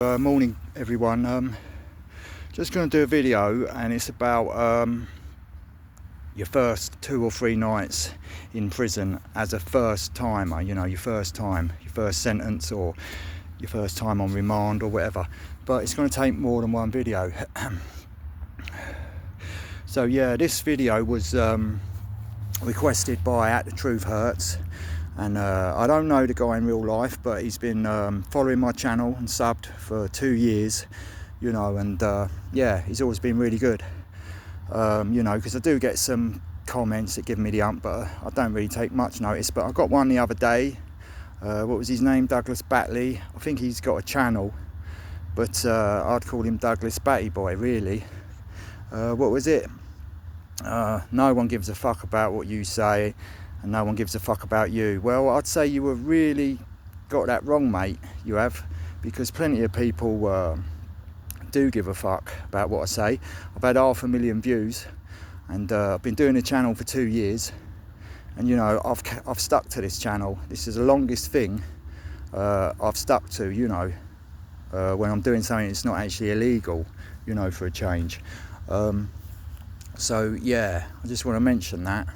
Morning everyone. Just going to do a video, and it's about your first 2 or 3 nights in prison as a first timer. You know, your first time, your first sentence, or your first time on remand or whatever. But it's going to take more than one video. So yeah, this video was requested by At The Truth Hurts. And I don't know the guy in real life, but he's been following my channel and subbed for 2 years, you know, and yeah, he's always been really good, you know, because I do get some comments that give me the ump, but I don't really take much notice. But I got one the other day. What was his name? Douglas Batley. I think he's got a channel, but I'd call him Douglas Batty Boy, really. What was it? No one gives a fuck about what you say, and no one gives a fuck about you. Well, I'd say you have really got that wrong, mate. You have, because plenty of people do give a fuck about what I say. I've had 500,000 views, and I've been doing the channel for 2 years, and you know, I've stuck to this channel. This is the longest thing I've stuck to, you know, when I'm doing something that's not actually illegal, you know, for a change. So yeah, I just want to mention that.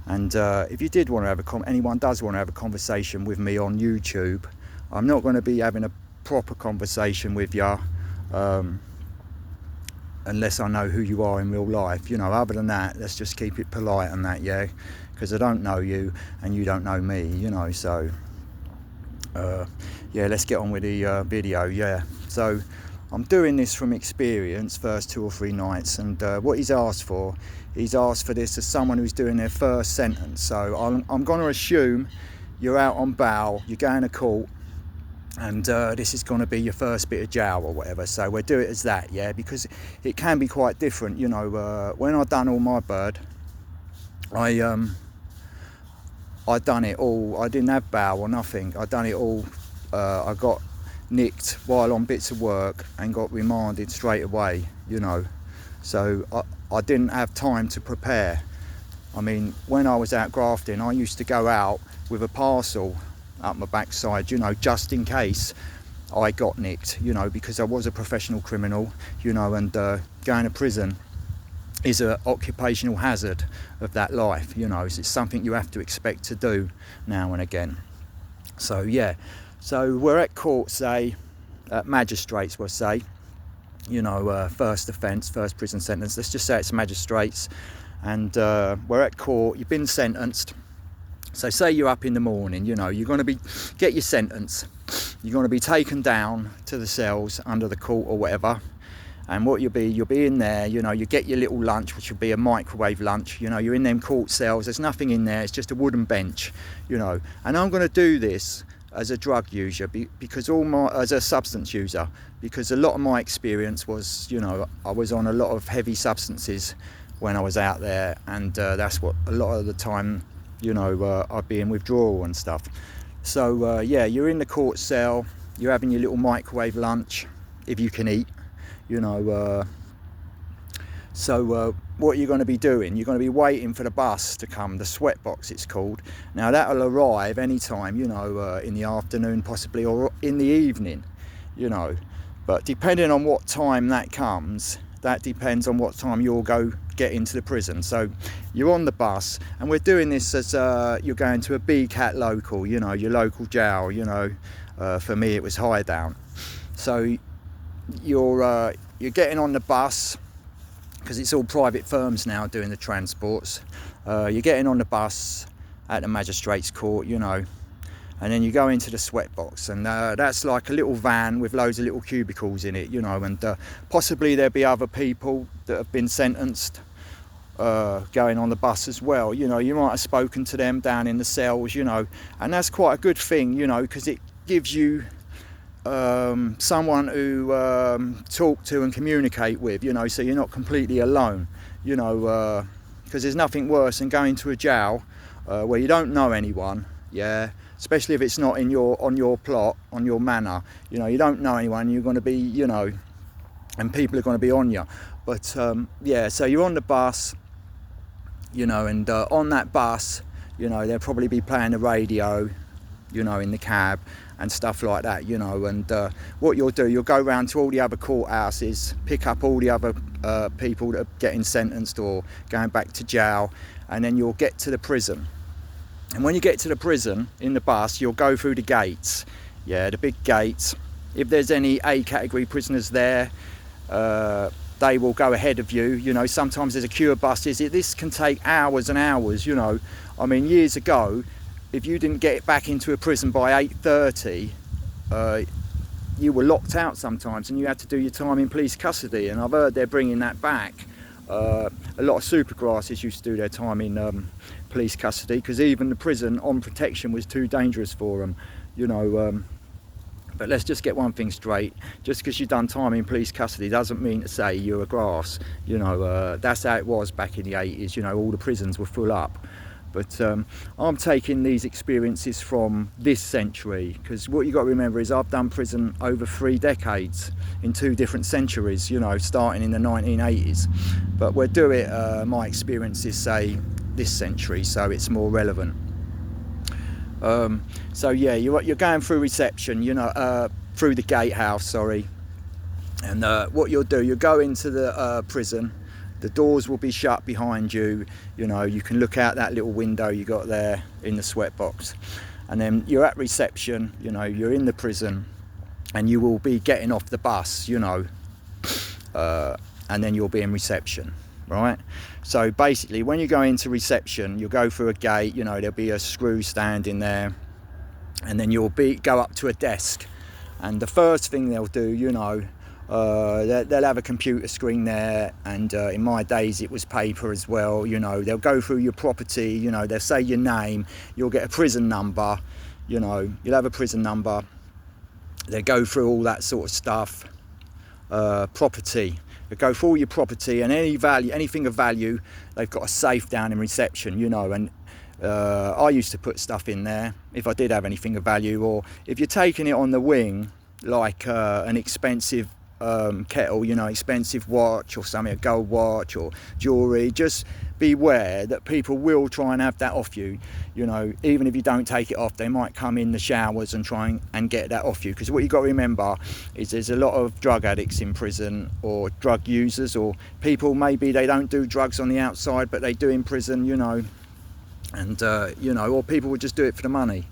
And if you did want to have anyone does want to have a conversation with me on YouTube, I'm not going to be having a proper conversation with you unless I know who you are in real life. You know, other than that, let's just keep it polite and that, yeah, because I don't know you and you don't know me, you know. So yeah, let's get on with the video. Yeah, so I'm doing this from experience, first 2 or 3 nights, and what he's asked for this as someone who's doing their first sentence. So I'm going to assume you're out on bail, you're going to court, and this is going to be your first bit of jail or whatever. So we'll do it as that, yeah, because it can be quite different, you know. When I done all my bird, I done it all. I didn't have bail or nothing. I done it all. I got nicked while on bits of work and got remanded straight away, you know. So I didn't have time to prepare. I mean, when I was out grafting, I used to go out with a parcel up my backside, you know, just in case I got nicked, you know, because I was a professional criminal, you know, and going to prison is an occupational hazard of that life, you know. It's something you have to expect to do now and again. So yeah, so we're at court, say, at magistrates, we'll say, you know, first offence, first prison sentence. Let's just say it's magistrates, and we're at court. You've been sentenced. So say you're up in the morning, you know, you're going to get your sentence. You're going to be taken down to the cells under the court or whatever. And what you'll be in there, you know, you get your little lunch, which will be a microwave lunch. You know, you're in them court cells. There's nothing in there. It's just a wooden bench, you know. And I'm going to do this as a drug user, because as a substance user, because a lot of my experience was, you know, I was on a lot of heavy substances when I was out there, and that's what a lot of the time, you know, I'd be in withdrawal and stuff. So yeah, you're in the court cell, you're having your little microwave lunch, if you can eat, you know. So what you're going to be doing, you're going to be waiting for the bus to come, the sweat box it's called. Now that'll arrive anytime, you know, in the afternoon possibly, or in the evening, you know. But depending on what time that comes, that depends on what time you'll get into the prison. So you're on the bus, and we're doing this as you're going to a BCAT local, you know, your local jail, you know. For me it was Highdown. So you're getting on the bus, because it's all private firms now doing the transports. You're getting on the bus at the magistrates court, you know, and then you go into the sweat box, and that's like a little van with loads of little cubicles in it, you know, and possibly there'll be other people that have been sentenced going on the bus as well. You know, you might have spoken to them down in the cells, you know, and that's quite a good thing, you know, because it gives you someone who talk to and communicate with, you know, so you're not completely alone, you know, because there's nothing worse than going to a jail where you don't know anyone, yeah, especially if it's not on your plot, on your manor, you know, you don't know anyone, you're going to be, you know, and people are going to be on you. But yeah, so you're on the bus, you know, and on that bus, you know, they'll probably be playing the radio, you know, in the cab, and stuff like that, you know. And what you'll do, you'll go around to all the other courthouses, pick up all the other people that are getting sentenced or going back to jail, and then you'll get to the prison. And when you get to the prison in the bus, you'll go through the gates, the big gates. If there's any A category prisoners there, they will go ahead of you. You know, sometimes there's a queue of buses. This can take hours and hours, you know. I mean, years ago, if you didn't get back into a prison by 8:30, you were locked out sometimes, and you had to do your time in police custody. And I've heard they're bringing that back. A lot of supergrasses used to do their time in police custody, because even the prison on protection was too dangerous for them, you know. But let's just get one thing straight: just because you've done time in police custody doesn't mean to say you're a grass. You know, that's how it was back in the 80s. You know, all the prisons were full up. But I'm taking these experiences from this century, because what you've got to remember is I've done prison over 3 decades in 2 different centuries, you know, starting in the 1980s. But we'll do it, my experiences say this century, so it's more relevant. So yeah, you're going through reception, you know, through the gatehouse, sorry. And what you'll do, you'll go into the prison. The doors will be shut behind you. You know, you can look out that little window you got there in the sweatbox. And then you're at reception, you know, you're in the prison, and you will be getting off the bus, you know, and then you'll be in reception, right? So basically, when you go into reception, you'll go through a gate, you know, there'll be a screw standing there, and then you'll go up to a desk. And the first thing they'll do, you know, they'll have a computer screen there, and in my days it was paper as well. You know, they'll go through your property, you know, they'll say your name, you'll get a prison number, you know, you'll have a prison number. They go through all that sort of stuff. Property, they go through all your property, and anything of value, they've got a safe down in reception, you know. And I used to put stuff in there if I did have anything of value, or if you're taking it on the wing, like an expensive kettle, you know, expensive watch or something, a gold watch or jewellery, just beware that people will try and have that off you. You know, even if you don't take it off, they might come in the showers and try and get that off you. Because what you've got to remember is there's a lot of drug addicts in prison, or drug users, or people, maybe they don't do drugs on the outside but they do in prison, you know. And you know, or people would just do it for the money,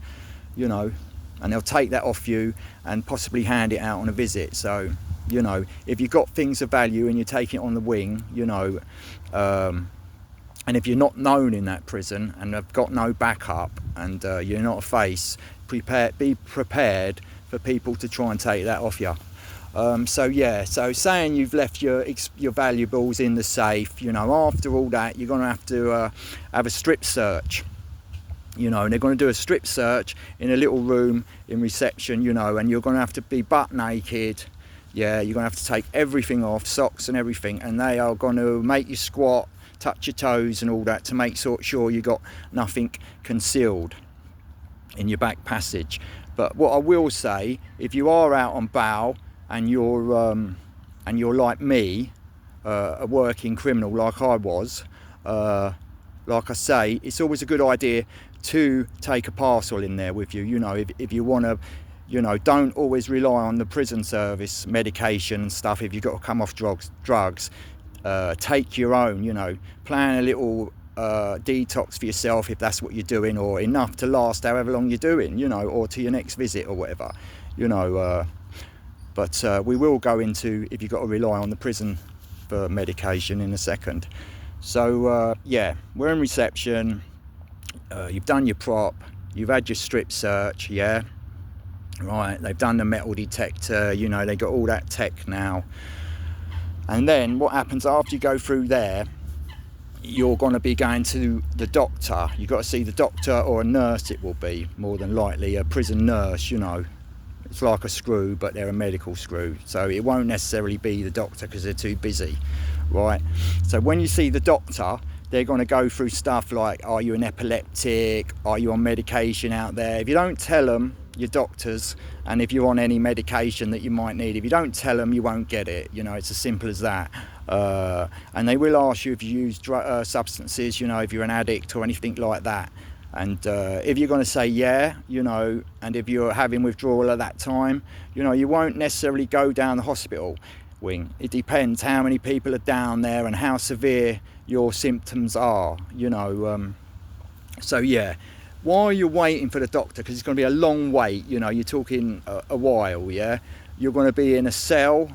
you know, and they'll take that off you and possibly hand it out on a visit. So, you know, if you've got things of value and you're taking it on the wing, you know, and if you're not known in that prison and have got no backup, and you're not a face, be prepared for people to try and take that off you. So yeah, so saying you've left your valuables in the safe, you know, after all that, you're going to have a strip search. You know, and they're going to do a strip search in a little room in reception, you know, and you're going to have to be butt naked. Yeah, you're going to have to take everything off, socks and everything, and they are going to make you squat, touch your toes and all that, to make sure you got nothing concealed in your back passage. But what I will say, if you are out on bail and you're like me, a working criminal like I was, like I say, it's always a good idea to take a parcel in there with you. You know, if you want to, you know, don't always rely on the prison service medication and stuff. If you've got to come off drugs, take your own, you know, plan a little detox for yourself if that's what you're doing, or enough to last however long you're doing, you know, or to your next visit or whatever, you know. But we will go into if you've got to rely on the prison for medication in a second. So yeah, we're in reception. You've done your prop, you've had your strip search, yeah, right, they've done the metal detector, you know, they got all that tech now. And then what happens after you go through there, you're going to be going to the doctor. You've got to see the doctor, or a nurse it will be, more than likely, a prison nurse, you know. It's like a screw, but they're a medical screw, so it won't necessarily be the doctor because they're too busy, right? So when you see the doctor, they're going to go through stuff like, are you an epileptic? Are you on medication out there? If you don't tell them, your doctors, and if you're on any medication that you might need, if you don't tell them, you won't get it. You know, it's as simple as that. And they will ask you if you use substances, you know, if you're an addict or anything like that. And if you're going to say yeah, you know, and if you're having withdrawal at that time, you know, you won't necessarily go down the hospital wing. It depends how many people are down there and how severe your symptoms are, you know. So yeah, while you're waiting for the doctor, because it's going to be a long wait, you know, you're talking a while, yeah, you're going to be in a cell,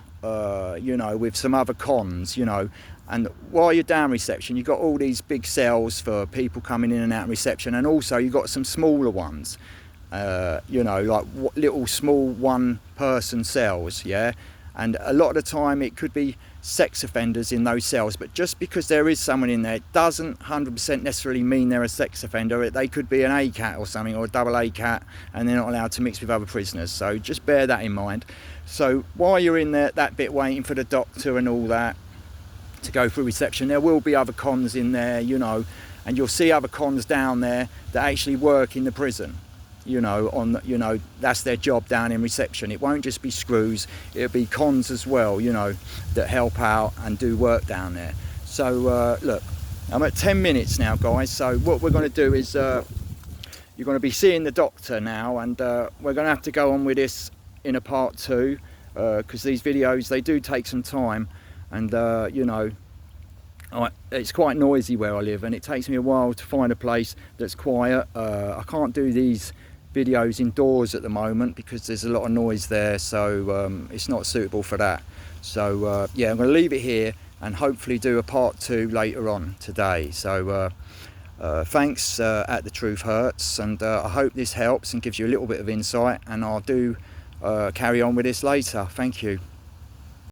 you know, with some other cons, you know. And while you're down reception, you've got all these big cells for people coming in and out of reception, and also you've got some smaller ones, you know, like little small one-person cells, yeah. And a lot of the time it could be sex offenders in those cells, but just because there is someone in there doesn't 100% necessarily mean they're a sex offender. They could be an ACAT or something, or a double ACAT, and they're not allowed to mix with other prisoners. So just bear that in mind. So while you're in there, that bit waiting for the doctor and all that to go through reception, there will be other cons in there, you know, and you'll see other cons down there that actually work in the prison, you know, on, you know, that's their job down in reception. It won't just be screws, it'll be cons as well, you know, that help out and do work down there. So look, I'm at 10 minutes now, guys. So what we're going to do is you're going to be seeing the doctor now, and we're going to have to go on with this in a part 2, because these videos, they do take some time. And you know, it's quite noisy where I live, and it takes me a while to find a place that's quiet. I can't do these videos indoors at the moment because there's a lot of noise there, so it's not suitable for that. So yeah, I'm going to leave it here and hopefully do a part 2 later on today. So thanks at The Truth Hurts, and I hope this helps and gives you a little bit of insight, and I'll do carry on with this later. Thank you.